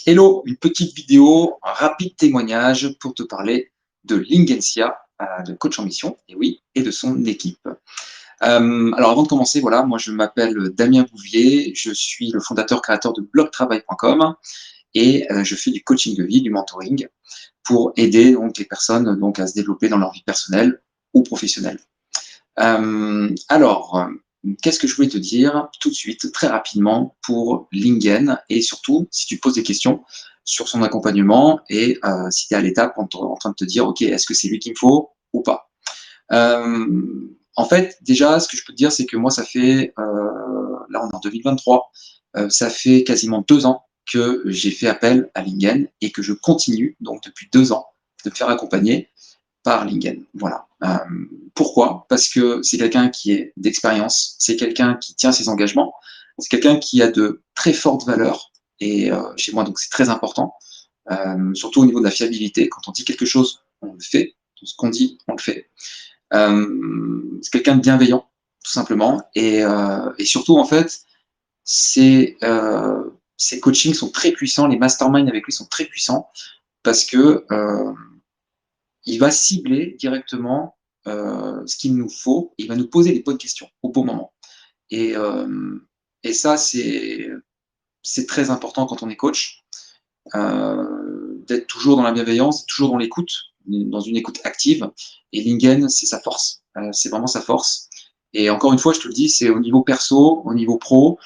Hello, une petite vidéo, un rapide témoignage pour te parler de Lingensia, de coach en mission, et oui, et de son équipe. Alors avant de commencer, voilà, moi je m'appelle Damien Bouvier, je suis le fondateur créateur de blogtravail.com et je fais du coaching de vie, du mentoring, pour aider donc les personnes donc à se développer dans leur vie personnelle ou professionnelle. Alors, qu'est-ce que je voulais te dire tout de suite, très rapidement, pour Lingen, et surtout, si tu te poses des questions sur son accompagnement, et si tu es à l'étape en train de te dire, OK, est-ce que c'est lui qu'il me faut ou pas? En fait, déjà, ce que je peux te dire, c'est que moi, ça fait, là, on est en 2023, ça fait quasiment 2 ans que j'ai fait appel à Lingen et que je continue, donc depuis 2 ans, de me faire accompagner par Lingen. Voilà. Pourquoi? Parce que c'est quelqu'un qui est d'expérience, c'est quelqu'un qui tient ses engagements, c'est quelqu'un qui a de très fortes valeurs, et chez moi, donc c'est très important, surtout au niveau de la fiabilité. Quand on dit quelque chose, on le fait. Tout ce qu'on dit, on le fait. C'est quelqu'un de bienveillant, tout simplement, et surtout, en fait, ses coachings sont très puissants, les masterminds avec lui sont très puissants, parce que il va cibler directement ce qu'il nous faut, et il va nous poser les bonnes questions au bon moment. Et, ça, c'est très important quand on est coach, d'être toujours dans la bienveillance, toujours dans l'écoute, dans une écoute active. Et Lingen, c'est sa force. C'est vraiment sa force. Et encore une fois, je te le dis, c'est au niveau perso, au niveau pro.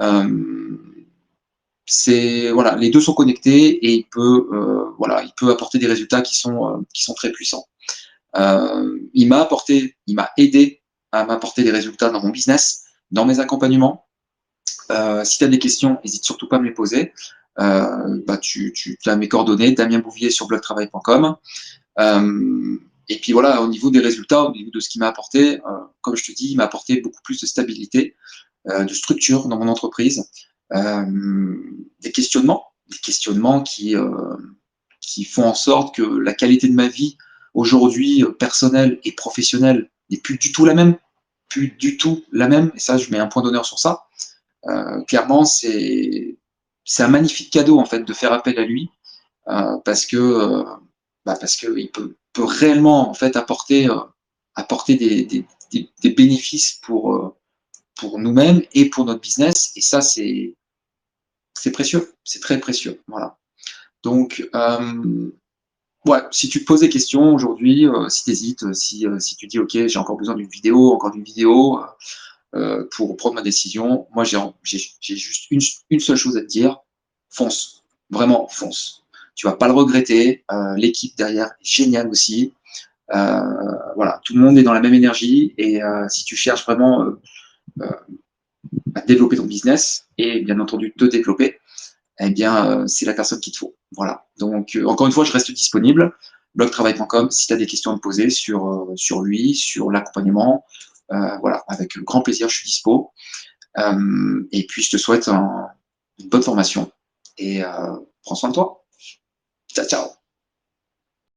Euh, c'est voilà, les deux sont connectés, et il peut apporter des résultats qui sont très puissants. Il m'a aidé à m'apporter des résultats dans mon business, dans mes accompagnements. Si tu as des questions, n'hésite surtout pas à me les poser. Tu as mes coordonnées, Damien Bouvier sur blogtravail.com. Et puis voilà, au niveau des résultats, au niveau de ce qu'il m'a apporté, comme je te dis, il m'a apporté beaucoup plus de stabilité, de structure dans mon entreprise, des questionnements qui font en sorte que la qualité de ma vie aujourd'hui, personnelle et professionnelle, n'est plus du tout la même. Plus du tout la même. Et ça, je mets un point d'honneur sur ça. Clairement, c'est un magnifique cadeau en fait de faire appel à lui, parce que il peut réellement en fait apporter des bénéfices pour nous-mêmes et pour notre business. Et ça, c'est précieux, c'est très précieux. Voilà. Donc, ouais, si tu te poses des questions aujourd'hui, si tu hésites, si tu dis, OK, j'ai encore besoin d'une vidéo, encore d'une vidéo pour prendre ma décision, moi, j'ai juste une seule chose à te dire, fonce, vraiment fonce. Tu vas pas le regretter, l'équipe derrière est géniale aussi. Voilà, tout le monde est dans la même énergie, et si tu cherches vraiment à développer ton business et bien entendu te développer, eh bien, c'est la personne qu'il te faut. Voilà. Donc, encore une fois, je reste disponible. Blogtravail.com, si tu as des questions à me poser sur lui, sur l'accompagnement, voilà, avec grand plaisir, je suis dispo. Et puis, je te souhaite une bonne formation, et prends soin de toi. Ciao, ciao.